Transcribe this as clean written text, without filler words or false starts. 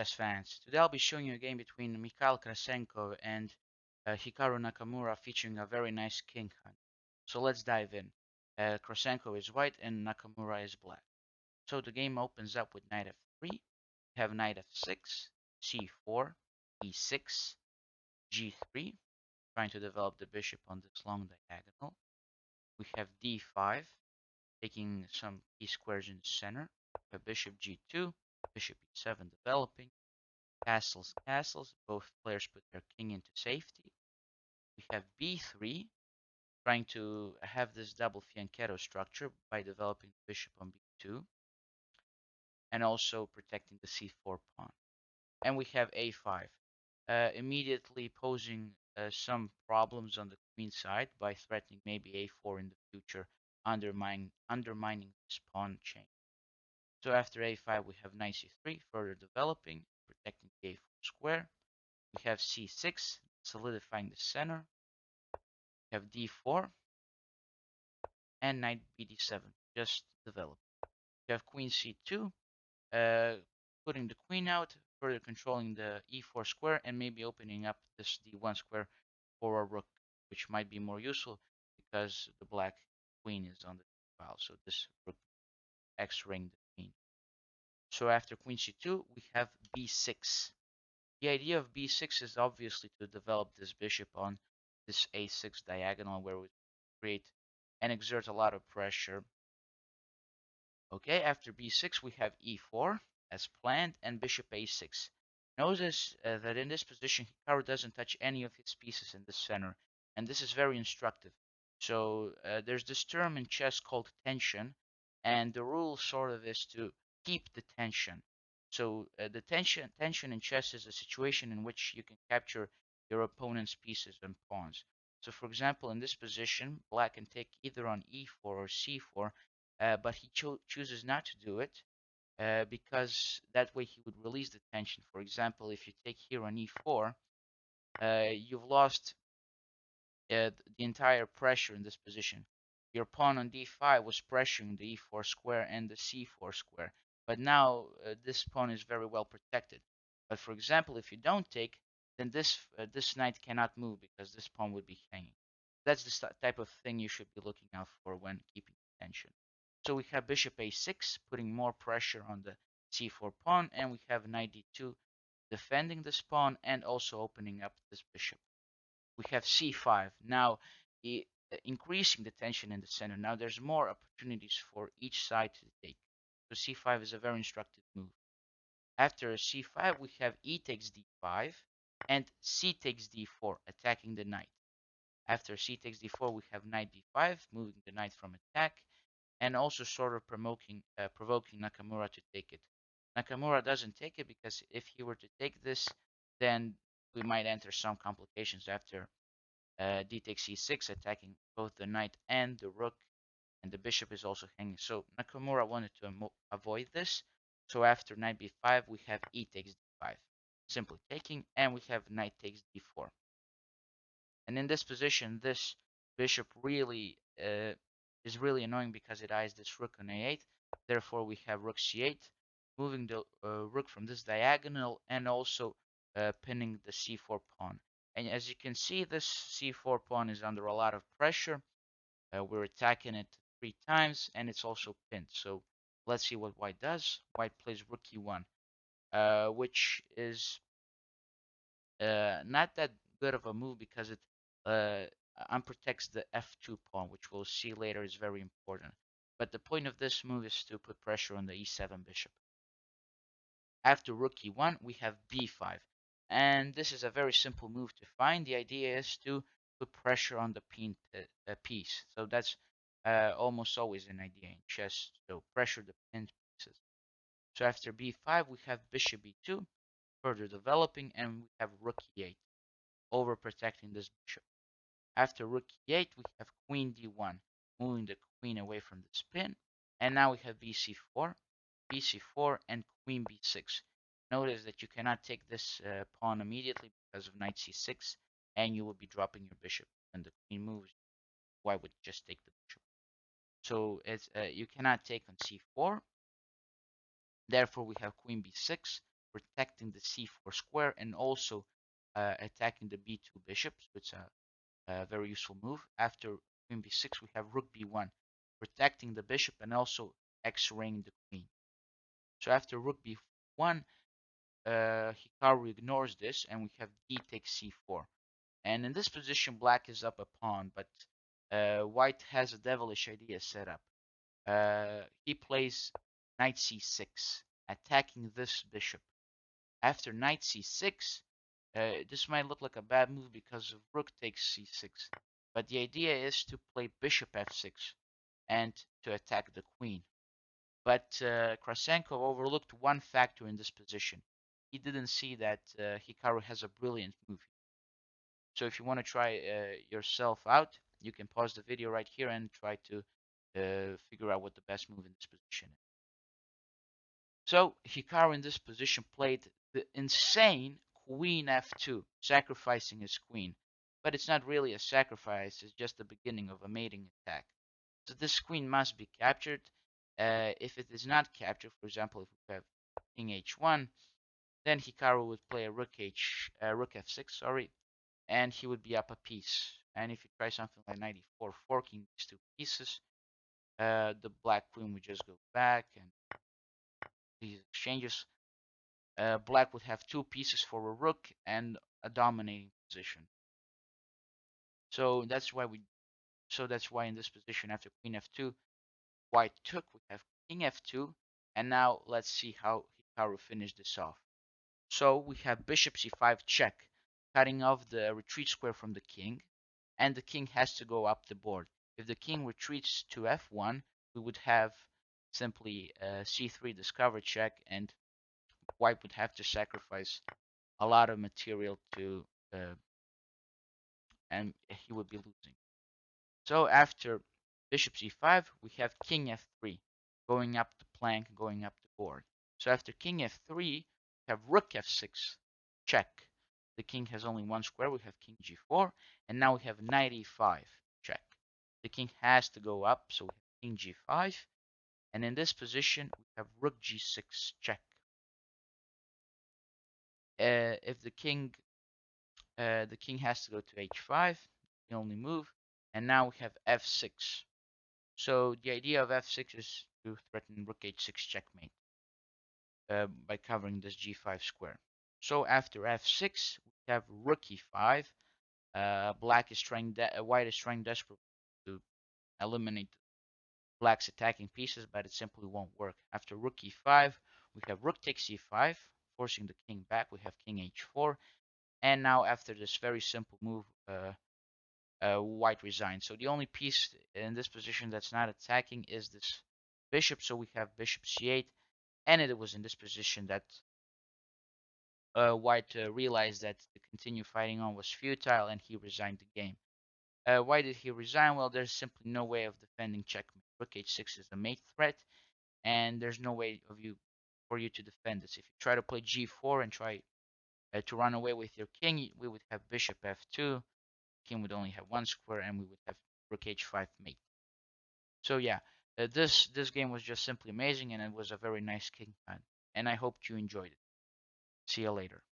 chess fans. Today I'll be showing you a game between Mikhail Krasenko and Hikaru Nakamura featuring a very nice king hunt. So let's dive in. Krasenko is white and Nakamura is black. So the game opens up with knight f3. We have knight f6, c4, e6, g3, trying to develop the bishop on this long diagonal. We have d5, taking some e squares in the center. We have bishop g2, bishop e7 developing. Castles, castles. Both players put their king into safety. We have b3, trying to have this double fianchetto structure by developing the bishop on b2 and also protecting the c4 pawn. And we have a5, immediately posing some problems on the queen side by threatening maybe a4 in the future, undermining this pawn chain. So after a5, we have knight c3, further developing, protecting the a4 square. We have c6, solidifying the center. We have d4 and knight bd7, just develop. We have queen c2, putting the queen out, further controlling the e4 square, and maybe opening up this d1 square for a rook, which might be more useful because the black queen is on the file. So this rook x-ring the queen. So after queen c2, we have b6. The idea of b6 is obviously to develop this bishop on this a6 diagonal where we create and exert a lot of pressure. Okay, after b6 we have e4 as planned and bishop a6. Notice that in this position Hikaru doesn't touch any of his pieces in the center, and this is very instructive. So there's this term in chess called tension, and the rule sort of is to keep the tension. So the tension in chess is a situation in which you can capture your opponent's pieces and pawns. So for example, in this position, black can take either on e4 or c4, but he chooses not to do it because that way he would release the tension. For example, if you take here on e4, you've lost the entire pressure in this position. Your pawn on d5 was pressuring the e4 square and the c4 square, but now this pawn is very well protected. But for example, if you don't take, then this knight cannot move because this pawn would be hanging. That's the type of thing you should be looking out for when keeping tension. So we have bishop a6, putting more pressure on the c4 pawn, and we have knight d2, defending this pawn and also opening up this bishop. We have c5, now increasing the tension in the center. Now there's more opportunities for each side to take. So c5 is a very instructive move. After c5, we have e takes d5 and c takes d4, attacking the knight. After c takes d4, we have knight d5, moving the knight from attack, and also sort of provoking Nakamura to take it. Nakamura doesn't take it because if he were to take this, then we might enter some complications after d takes e6, attacking both the knight and the rook, and the bishop is also hanging. So Nakamura wanted to avoid this. So after knight b5, we have e takes d5, simply taking, and we have knight takes d4. And in this position, this bishop really is really annoying because it eyes this rook on a8. Therefore, we have rook c8, moving the rook from this diagonal and also pinning the c4 pawn. And as you can see, this c4 pawn is under a lot of pressure. We're attacking it 3 times, and it's also pinned. So let's see what white does. White plays rook e1, which is not that good of a move because it uh, unprotects the f2 pawn, which we'll see later is very important. But the point of this move is to put pressure on the e7 bishop. After rook e1, we have b5. And this is a very simple move to find. The idea is to put pressure on the pinned piece. So that's almost always an idea in chess. So pressure the pinned pieces. So after b5, we have bishop b2, further developing, and we have rook e8, overprotecting this bishop. After rook e8, we have queen d1, moving the queen away from the spin. And now we have bc4, and queen b6. Notice that you cannot take this pawn immediately because of knight c6, and you will be dropping your bishop. When the queen moves, why would you just take the bishop? So you cannot take on c4. Therefore, we have queen b6, protecting the c4 square and also attacking the b2 bishop. So it's a very useful move. After queen b6, we have rook b1, protecting the bishop and also x-raying the queen. So after rook b1, Hikaru ignores this, and we have d takes c4. And in this position, black is up a pawn, but white has a devilish idea set up. He plays knight c6, attacking this bishop. After knight c6, this might look like a bad move because of rook takes c6, but the idea is to play bishop f6 and to attack the queen. But Krasenkow overlooked one factor in this position. He didn't see that Hikaru has a brilliant move. So if you want to try yourself out, you can pause the video right here and try to figure out what the best move in this position is. So Hikaru in this position played the insane queen f2, sacrificing his queen. But it's not really a sacrifice, it's just the beginning of a mating attack. So this queen must be captured. If it is not captured, for example, if we have king h1, then Hikaru would play a rook f6, sorry, and he would be up a piece. And if you try something like knight e4, forking these two pieces, the black queen would just go back, and these exchanges, black would have two pieces for a rook and a dominating position. So that's why in this position after queen f2, white took. We have king f2, and now let's see how Hikaru finished this off. So we have bishop c5 check, cutting off the retreat square from the king, and the king has to go up the board. If the king retreats to f1, we would have simply c3 discover check, and white would have to sacrifice a lot of material to, and he would be losing. So after bishop c5, we have king f3, going up the plank, going up the board. So after king f3, we have rook f6, check. The king has only one square, we have king g4, and now we have knight e5, check. The king has to go up, so we have king g5, and in this position, we have rook g6, check. If the king has to go to h5, the only move, and now we have f6. So the idea of f6 is to threaten rook h6 checkmate by covering this g5 square. So after f6, we have rook e5. White is trying desperately to eliminate black's attacking pieces, but it simply won't work. After rook e5, we have rook takes e5, forcing the king back. We have king h4, and now after this very simple move, white resigns. So the only piece in this position that's not attacking is this bishop. So we have bishop c8, and it was in this position that white realized that to continue fighting on was futile, and he resigned the game. Why did he resign? Well, there's simply no way of defending checkmate. Rook h6 is a mate threat, and there's no way for you to defend this. If you try to play g4 and try to run away with your king, we would have bishop f2. King would only have one square, and we would have rook h5 mate. So yeah, this game was just simply amazing, and it was a very nice king hunt. And I hope you enjoyed it. See you later.